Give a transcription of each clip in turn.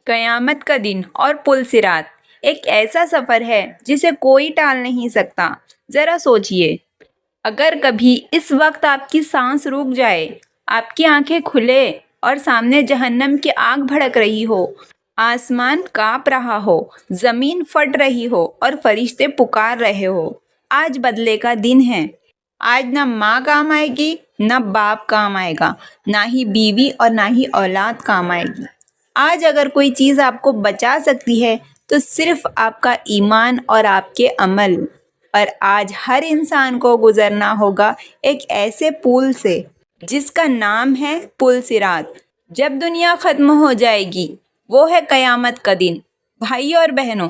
قیامت کا دن اور پل صراط ایک ایسا سفر ہے جسے کوئی ٹال نہیں سکتا۔ ذرا سوچئے، اگر کبھی اس وقت آپ کی سانس رک جائے، آپ کی آنکھیں کھلے اور سامنے جہنم کی آگ بھڑک رہی ہو، آسمان کانپ رہا ہو، زمین پھٹ رہی ہو اور فرشتے پکار رہے ہو۔ آج بدلے کا دن ہے۔ آج نہ ماں کام آئے گی، نہ باپ کام آئے گا، نہ ہی بیوی اور نہ ہی اولاد کام آئے گی۔ آج اگر کوئی چیز آپ کو بچا سکتی ہے تو صرف آپ کا ایمان اور آپ کے عمل۔ اور آج ہر انسان کو گزرنا ہوگا ایک ایسے پل سے جس کا نام ہے پل صراط۔ جب دنیا ختم ہو جائے گی، وہ ہے قیامت کا دن۔ بھائیوں اور بہنوں،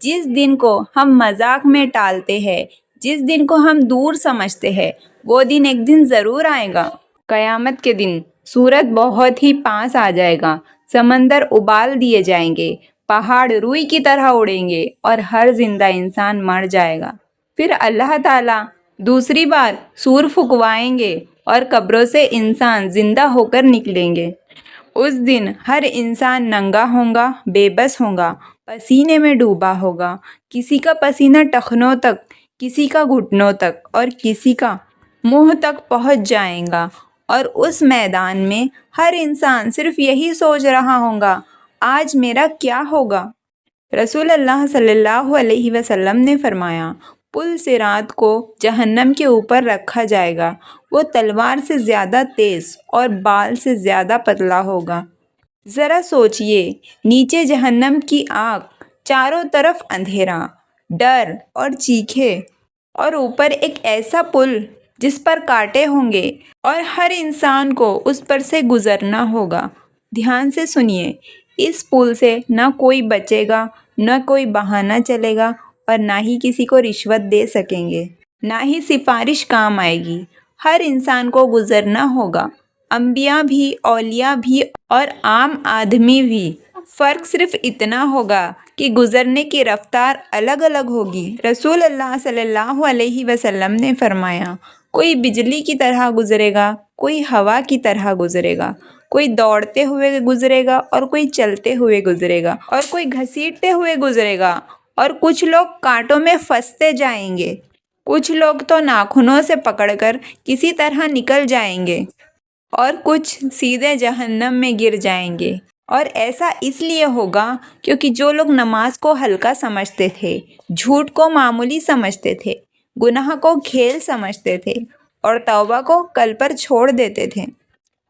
جس دن کو ہم مذاق میں ٹالتے ہیں، جس دن کو ہم دور سمجھتے ہیں، وہ دن ایک دن ضرور آئے گا۔ قیامت کے دن سورج بہت ہی پاس آ جائے گا، سمندر ابال دیے جائیں گے، پہاڑ روئی کی طرح اڑیں گے اور ہر زندہ انسان مر جائے گا۔ پھر اللہ تعالیٰ دوسری بار سور پھکوائیں گے اور قبروں سے انسان زندہ ہو کر نکلیں گے۔ اس دن ہر انسان ننگا ہوگا، بے بس ہوگا، پسینے میں ڈوبا ہوگا۔ کسی کا پسینہ ٹخنوں تک، کسی کا گھٹنوں تک اور کسی کا منہ تک پہنچ جائے گا، اور اس میدان میں ہر انسان صرف یہی سوچ رہا ہوگا، آج میرا کیا ہوگا؟ رسول اللہ صلی اللہ علیہ وسلم نے فرمایا، پل صراط کو جہنم کے اوپر رکھا جائے گا، وہ تلوار سے زیادہ تیز اور بال سے زیادہ پتلا ہوگا۔ ذرا سوچئے، نیچے جہنم کی آگ، چاروں طرف اندھیرا، ڈر اور چیخیں، اور اوپر ایک ایسا پل جس پر کانٹے ہوں گے اور ہر انسان کو اس پر سے گزرنا ہوگا۔ دھیان سے سنیے، اس پل سے نہ کوئی بچے گا، نہ کوئی بہانہ چلے گا اور نہ ہی کسی کو رشوت دے سکیں گے، نہ ہی سفارش کام آئے گی۔ ہر انسان کو گزرنا ہوگا، انبیاء بھی، اولیاء بھی اور عام آدمی بھی۔ فرق صرف اتنا ہوگا کہ گزرنے کی رفتار الگ الگ ہوگی۔ رسول اللہ صلی اللہ علیہ وسلم نے فرمایا، کوئی بجلی کی طرح گزرے گا، کوئی ہوا کی طرح گزرے گا، کوئی دوڑتے ہوئے گزرے گا اور کوئی چلتے ہوئے گزرے گا، اور کوئی گھسیٹتے ہوئے گزرے گا، اور کچھ لوگ کانٹوں میں پھنستے جائیں گے، کچھ لوگ تو ناخنوں سے پکڑ کر کسی طرح نکل جائیں گے، اور کچھ سیدھے جہنم میں گر جائیں گے۔ اور ایسا اس لیے ہوگا کیونکہ جو لوگ نماز کو ہلکا سمجھتے تھے، جھوٹ کو معمولی سمجھتے تھے، گناہ کو کھیل سمجھتے تھے اور توبہ کو کل پر چھوڑ دیتے تھے۔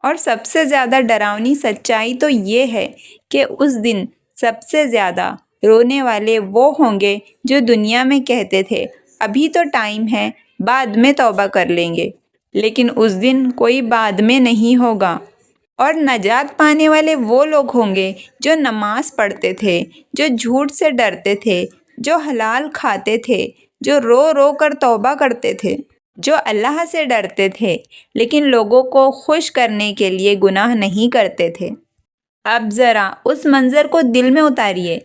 اور سب سے زیادہ ڈراؤنی سچائی تو یہ ہے کہ اس دن سب سے زیادہ رونے والے وہ ہوں گے جو دنیا میں کہتے تھے، ابھی تو ٹائم ہے، بعد میں توبہ کر لیں گے، لیکن اس دن کوئی بعد میں نہیں ہوگا۔ اور نجات پانے والے وہ لوگ ہوں گے جو نماز پڑھتے تھے، جو جھوٹ سے ڈرتے تھے، جو حلال کھاتے تھے، جو رو رو کر توبہ کرتے تھے، جو اللہ سے ڈرتے تھے لیکن لوگوں کو خوش کرنے کے لیے گناہ نہیں کرتے تھے۔ اب ذرا اس منظر کو دل میں اتاریے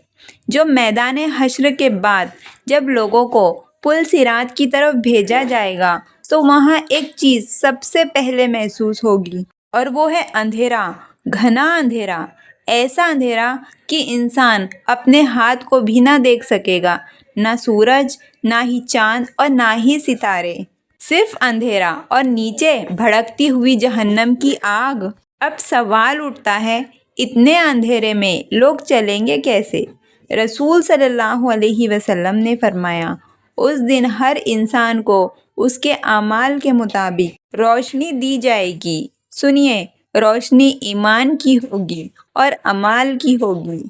جو میدان حشر کے بعد جب لوگوں کو پل صراط کی طرف بھیجا جائے گا تو وہاں ایک چیز سب سے پہلے محسوس ہوگی، اور وہ ہے اندھیرا، گھنا اندھیرا، ایسا اندھیرا کہ انسان اپنے ہاتھ کو بھی نہ دیکھ سکے گا، نہ سورج، نہ ہی چاند اور نہ ہی ستارے، صرف اندھیرا اور نیچے بھڑکتی ہوئی جہنم کی آگ۔ اب سوال اٹھتا ہے، اتنے اندھیرے میں لوگ چلیں گے کیسے؟ رسول صلی اللہ علیہ وسلم نے فرمایا، اس دن ہر انسان کو اس کے اعمال کے مطابق روشنی دی جائے گی۔ سنیے، روشنی ایمان کی ہوگی اور اعمال کی ہوگی۔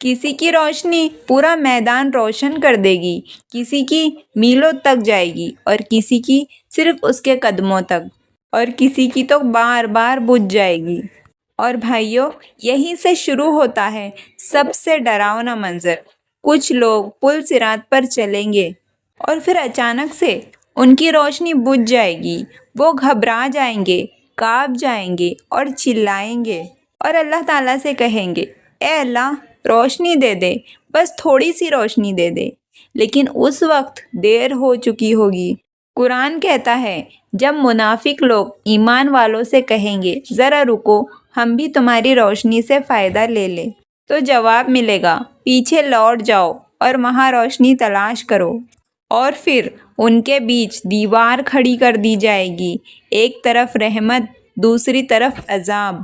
کسی کی روشنی پورا میدان روشن کر دے گی، کسی کی میلوں تک جائے گی اور کسی کی صرف اس کے قدموں تک، اور کسی کی تو بار بار بجھ جائے گی۔ اور بھائیوں، یہیں سے شروع ہوتا ہے سب سے ڈراؤنا منظر۔ کچھ لوگ پل صراط پر چلیں گے اور پھر اچانک سے ان کی روشنی بجھ جائے گی، وہ گھبرا جائیں گے، کانپ جائیں گے اور چلائیں گے، اور اللہ تعالیٰ سے کہیں گے، اے اللہ، روشنی دے دے، بس تھوڑی سی روشنی دے دے۔ لیکن اس وقت دیر ہو چکی ہوگی۔ قرآن کہتا ہے، جب منافق لوگ ایمان والوں سے کہیں گے، ذرا رکو، ہم بھی تمہاری روشنی سے فائدہ لے لیں۔ تو جواب ملے گا پیچھے لوٹ جاؤ اور وہاں روشنی تلاش کرو، اور پھر ان کے بیچ دیوار کھڑی کر دی جائے گی، ایک طرف رحمت دوسری طرف عذاب۔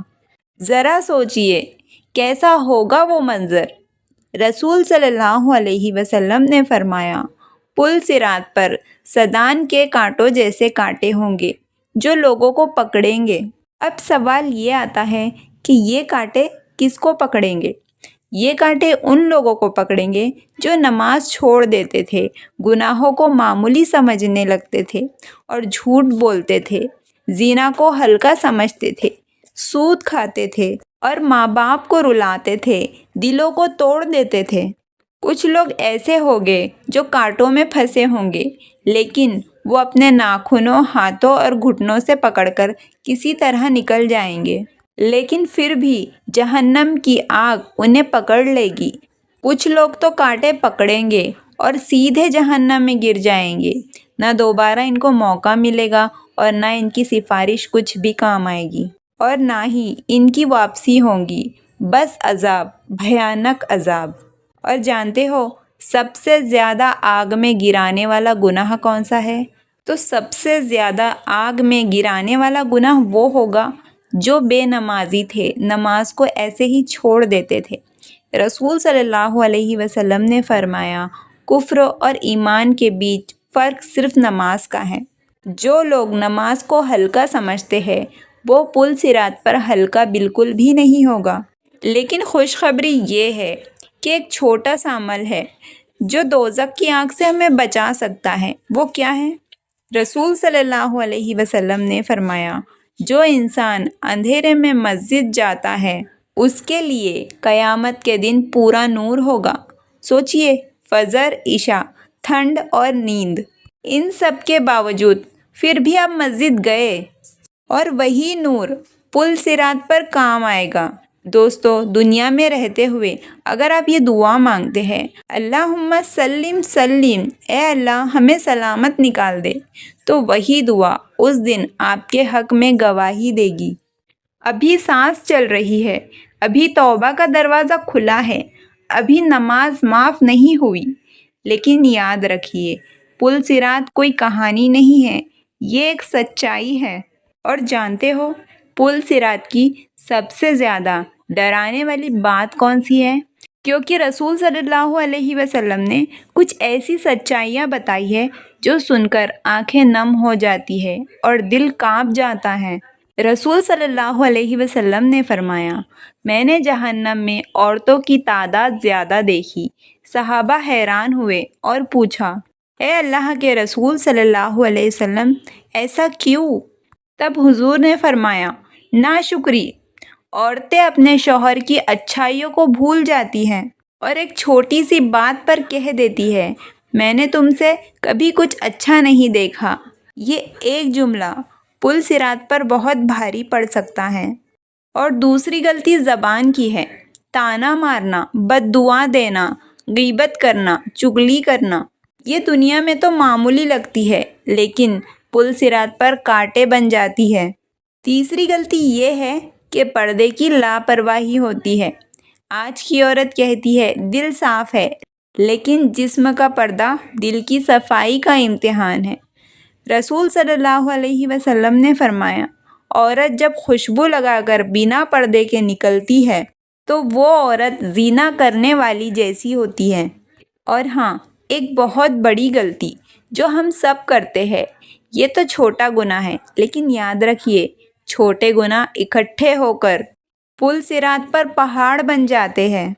ذرا سوچئے کیسا ہوگا وہ منظر۔ رسول صلی اللہ علیہ وسلم نے فرمایا، پل صراط پر سدان کے کانٹوں جیسے کانٹے ہوں گے جو لوگوں کو پکڑیں گے۔ اب سوال یہ آتا ہے کہ یہ کانٹے کس کو پکڑیں گے؟ یہ کانٹے ان لوگوں کو پکڑیں گے جو نماز چھوڑ دیتے تھے، گناہوں کو معمولی سمجھنے لگتے تھے اور جھوٹ بولتے تھے، زنا کو ہلکا سمجھتے تھے، سود کھاتے تھے اور ماں باپ کو رلاتے تھے، دلوں کو توڑ دیتے تھے۔ کچھ لوگ ایسے ہوں گے جو کانٹوں میں پھنسے ہوں گے، لیکن وہ اپنے ناخنوں، ہاتھوں اور گھٹنوں سے پکڑ کر کسی طرح نکل جائیں گے، لیکن پھر بھی جہنم کی آگ انہیں پکڑ لے گی۔ کچھ لوگ تو کانٹے پکڑیں گے اور سیدھے جہنم میں گر جائیں گے، نہ دوبارہ ان کو موقع ملے گا اور نہ ان کی سفارش کچھ بھی کام آئے گی اور نہ ہی ان کی واپسی ہوگی، بس عذاب، بھیانک عذاب۔ اور جانتے ہو سب سے زیادہ آگ میں گرانے والا گناہ کون سا ہے؟ تو سب سے زیادہ آگ میں گرانے والا گناہ وہ ہوگا جو بے نمازی تھے، نماز کو ایسے ہی چھوڑ دیتے تھے۔ رسول صلی اللہ علیہ وسلم نے فرمایا، کفر اور ایمان کے بیچ فرق صرف نماز کا ہے۔ جو لوگ نماز کو ہلکا سمجھتے ہیں وہ پل صراط پر ہلکا بالکل بھی نہیں ہوگا۔ لیکن خوشخبری یہ ہے کہ ایک چھوٹا سا عمل ہے جو دوزخ کی آگ سے ہمیں بچا سکتا ہے۔ وہ کیا ہے؟ رسول صلی اللہ علیہ وسلم نے فرمایا، جو انسان اندھیرے میں مسجد جاتا ہے اس کے لیے قیامت کے دن پورا نور ہوگا۔ سوچئے، فجر، عشاء، ٹھنڈ اور نیند، ان سب کے باوجود پھر بھی آپ مسجد گئے اور وہی نور پل صراط پر کام آئے گا۔ دوستو، دنیا میں رہتے ہوئے اگر آپ یہ دعا مانگتے ہیں، اللہم سلم سلم، اے اللہ ہمیں سلامت نکال دے، تو وہی دعا اس دن آپ کے حق میں گواہی دے گی۔ ابھی سانس چل رہی ہے، ابھی توبہ کا دروازہ کھلا ہے، ابھی نماز معاف نہیں ہوئی، لیکن یاد رکھیے پل صراط کوئی کہانی نہیں ہے، یہ ایک سچائی ہے۔ اور جانتے ہو پل صراط کی سب سے زیادہ ڈرانے والی بات کون سی ہے؟ کیونکہ رسول صلی اللہ علیہ وسلم نے کچھ ایسی سچائیاں بتائی ہے جو سن کر آنکھیں نم ہو جاتی ہے اور دل کانپ جاتا ہے۔ رسول صلی اللہ علیہ وسلم نے فرمایا، میں نے جہنم میں عورتوں کی تعداد زیادہ دیکھی۔ صحابہ حیران ہوئے اور پوچھا، اے اللہ کے رسول صلی اللہ علیہ وسلم، ایسا کیوں؟ تب حضور نے فرمایا، ناشکری، عورتیں اپنے شوہر کی اچھائیوں کو بھول جاتی ہیں اور ایک چھوٹی سی بات پر کہہ دیتی ہے، میں نے تم سے کبھی کچھ اچھا نہیں دیکھا۔ یہ ایک جملہ پل صراط پر بہت بھاری پڑ سکتا ہے۔ اور دوسری غلطی زبان کی ہے، طعنہ مارنا، بد دعا دینا، غیبت کرنا، چغلی کرنا۔ یہ دنیا میں تو معمولی لگتی ہے، لیکن پل صراط پر کانٹے بن جاتی ہے۔ تیسری غلطی یہ ہے کہ پردے کی لاپرواہی ہوتی ہے۔ آج کی عورت کہتی ہے دل صاف ہے، لیکن جسم کا پردہ دل کی صفائی کا امتحان ہے۔ رسول صلی اللہ علیہ وسلم نے فرمایا، عورت جب خوشبو لگا کر بنا پردے کے نکلتی ہے تو وہ عورت زنا کرنے والی جیسی ہوتی ہے۔ اور ہاں، ایک بہت بڑی غلطی جو ہم سب کرتے ہیں، یہ تو چھوٹا گناہ ہے، لیکن یاد رکھیے چھوٹے گناہ اکٹھے ہو کر پل صراط پر پہاڑ بن جاتے ہیں۔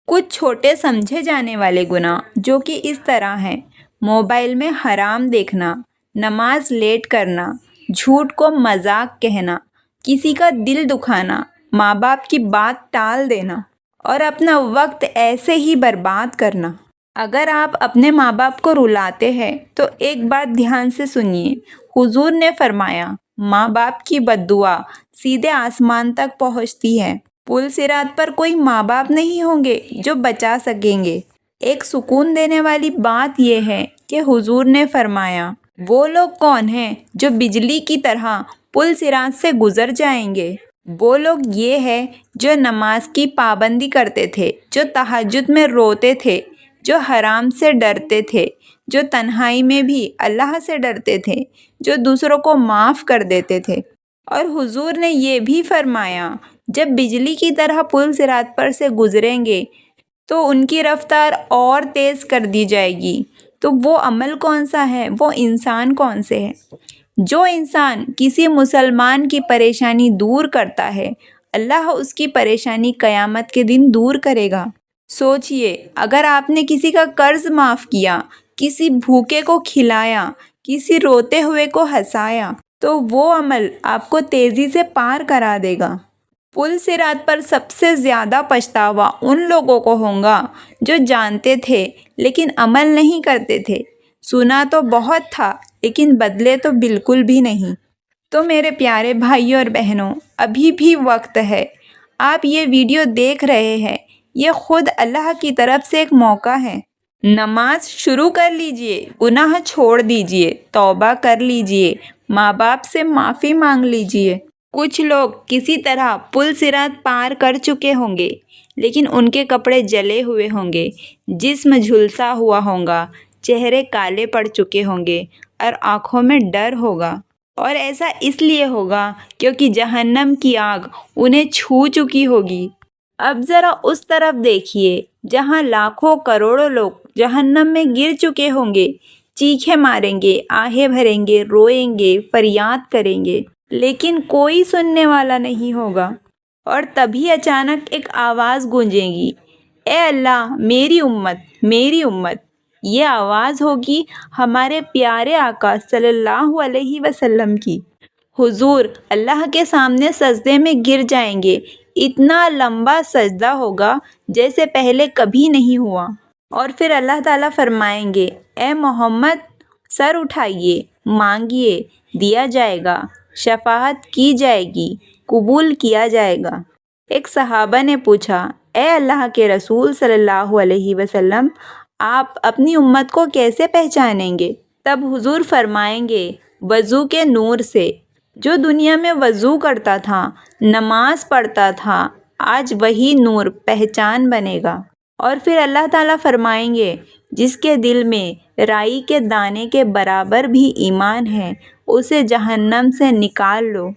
کچھ چھوٹے سمجھے جانے والے گناہ جو کہ اس طرح ہیں، موبائل میں حرام دیکھنا، نماز لیٹ کرنا، جھوٹ کو مذاق کہنا، کسی کا دل دکھانا، ماں باپ کی بات ٹال دینا اور اپنا وقت ایسے ہی برباد کرنا۔ اگر آپ اپنے ماں باپ کو رلاتے ہیں تو ایک بات دھیان سے سنیے، حضور نے فرمایا، ماں باپ کی بد دعا سیدھے آسمان تک پہنچتی ہے۔ پل صراط پر کوئی ماں باپ نہیں ہوں گے جو بچا سکیں گے۔ ایک سکون دینے والی بات یہ ہے کہ حضور نے فرمایا، وہ لوگ کون ہیں جو بجلی کی طرح پل صراط سے گزر جائیں گے؟ وہ لوگ یہ ہے جو نماز کی پابندی کرتے تھے، جو تہجد میں روتے تھے، جو حرام سے ڈرتے تھے، جو تنہائی میں بھی اللہ سے ڈرتے تھے، جو دوسروں کو معاف کر دیتے تھے۔ اور حضور نے یہ بھی فرمایا، جب بجلی کی طرح پل صراط پر سے گزریں گے تو ان کی رفتار اور تیز کر دی جائے گی۔ تو وہ عمل کون سا ہے، وہ انسان کون سے ہے؟ جو انسان کسی مسلمان کی پریشانی دور کرتا ہے، اللہ اس کی پریشانی قیامت کے دن دور کرے گا۔ سوچئے، اگر آپ نے کسی کا قرض معاف کیا، کسی بھوکے کو کھلایا، کسی روتے ہوئے کو ہنسایا، تو وہ عمل آپ کو تیزی سے پار کرا دے گا۔ پل صراط پر سب سے زیادہ پچھتاوا ان لوگوں کو ہوگا جو جانتے تھے لیکن عمل نہیں کرتے تھے۔ سنا تو بہت تھا لیکن بدلے تو بالکل بھی نہیں۔ تو میرے پیارے بھائیوں اور بہنوں، ابھی بھی وقت ہے۔ آپ یہ ویڈیو دیکھ رہے ہیں، یہ خود اللہ کی طرف سے ایک موقع ہے۔ نماز شروع کر لیجئے، گناہ چھوڑ دیجئے، توبہ کر لیجئے، ماں باپ سے معافی مانگ لیجئے۔ کچھ لوگ کسی طرح پل صراط پار کر چکے ہوں گے لیکن ان کے کپڑے جلے ہوئے ہوں گے، جسم جھلسا ہوا ہوگا، چہرے کالے پڑ چکے ہوں گے اور آنکھوں میں ڈر ہوگا۔ اور ایسا اس لیے ہوگا کیونکہ جہنم کی آگ انہیں چھو چکی ہوگی۔ اب ذرا اس طرف دیکھیے جہاں لاکھوں کروڑوں لوگ جہنم میں گر چکے ہوں گے، چیخیں ماریں گے، آہیں بھریں گے، روئیں گے، فریاد کریں گے، لیکن کوئی سننے والا نہیں ہوگا۔ اور تبھی اچانک ایک آواز گونجے گی، اے اللہ میری امت، میری امت۔ یہ آواز ہوگی ہمارے پیارے آقا صلی اللہ علیہ وسلم کی۔ حضور اللہ کے سامنے سجدے میں گر جائیں گے، اتنا لمبا سجدہ ہوگا جیسے پہلے کبھی نہیں ہوا۔ اور پھر اللہ تعالیٰ فرمائیں گے، اے محمد سر اٹھائیے، مانگیے، دیا جائے گا، شفاعت کی جائے گی، قبول کیا جائے گا۔ ایک صحابہ نے پوچھا، اے اللہ کے رسول صلی اللہ علیہ وسلم، آپ اپنی امت کو کیسے پہچانیں گے؟ تب حضور فرمائیں گے، وضو کے نور سے۔ جو دنیا میں وضو کرتا تھا، نماز پڑھتا تھا، آج وہی نور پہچان بنے گا۔ اور پھر اللہ تعالیٰ فرمائیں گے، جس کے دل میں رائی کے دانے کے برابر بھی ایمان ہے، اسے جہنم سے نکال لو۔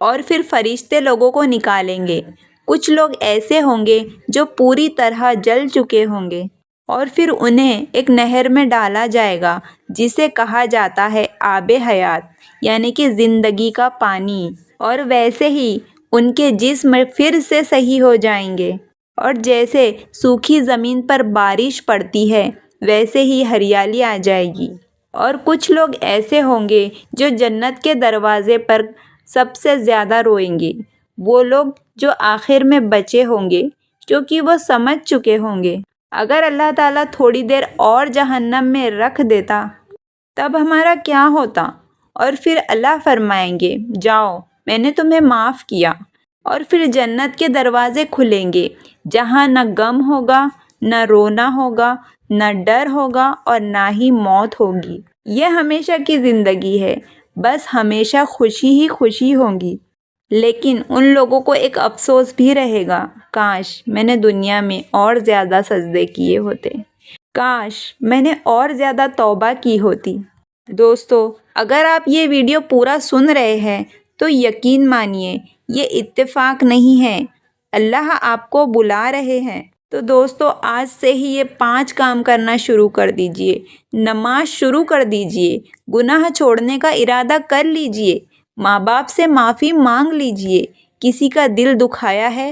اور پھر فرشتے لوگوں کو نکالیں گے۔ کچھ لوگ ایسے ہوں گے جو پوری طرح جل چکے ہوں گے، اور پھر انہیں ایک نہر میں ڈالا جائے گا جسے کہا جاتا ہے آب حیات، یعنی کہ زندگی کا پانی۔ اور ویسے ہی ان کے جسم پھر سے صحیح ہو جائیں گے، اور جیسے سوکھی زمین پر بارش پڑتی ہے ویسے ہی ہریالی آ جائے گی۔ اور کچھ لوگ ایسے ہوں گے جو جنت کے دروازے پر سب سے زیادہ روئیں گے، وہ لوگ جو آخر میں بچے ہوں گے، کیونکہ وہ سمجھ چکے ہوں گے اگر اللہ تعالیٰ تھوڑی دیر اور جہنم میں رکھ دیتا تب ہمارا کیا ہوتا۔ اور پھر اللہ فرمائیں گے، جاؤ میں نے تمہیں معاف کیا۔ اور پھر جنت کے دروازے کھلیں گے جہاں نہ غم ہوگا، نہ رونا ہوگا، نہ ڈر ہوگا اور نہ ہی موت ہوگی۔ یہ ہمیشہ کی زندگی ہے، بس ہمیشہ خوشی ہی خوشی ہوگی۔ لیکن ان لوگوں کو ایک افسوس بھی رہے گا، کاش میں نے دنیا میں اور زیادہ سجدے کیے ہوتے، کاش میں نے اور زیادہ توبہ کی ہوتی۔ دوستو، اگر آپ یہ ویڈیو پورا سن رہے ہیں تو یقین مانیے یہ اتفاق نہیں ہے، اللہ آپ کو بلا رہے ہیں۔ تو دوستو، آج سے ہی یہ 5 کام کرنا شروع کر دیجئے۔ نماز شروع کر دیجئے، گناہ چھوڑنے کا ارادہ کر لیجئے، ماں باپ سے معافی مانگ لیجئے، کسی کا دل دکھایا ہے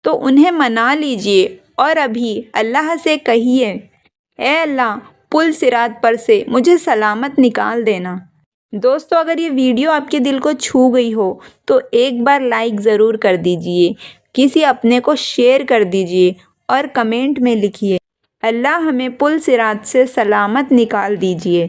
تو انہیں منا لیجئے، اور ابھی اللہ سے کہیے، اے اللہ پل صراط پر سے مجھے سلامت نکال دینا۔ دوستو، اگر یہ ویڈیو آپ کے دل کو چھو گئی ہو تو ایک بار لائک ضرور کر دیجئے، کسی اپنے کو شیئر کر دیجئے اور کمنٹ میں لکھیے، اللہ ہمیں پل صراط سے سلامت نکال دیجئے۔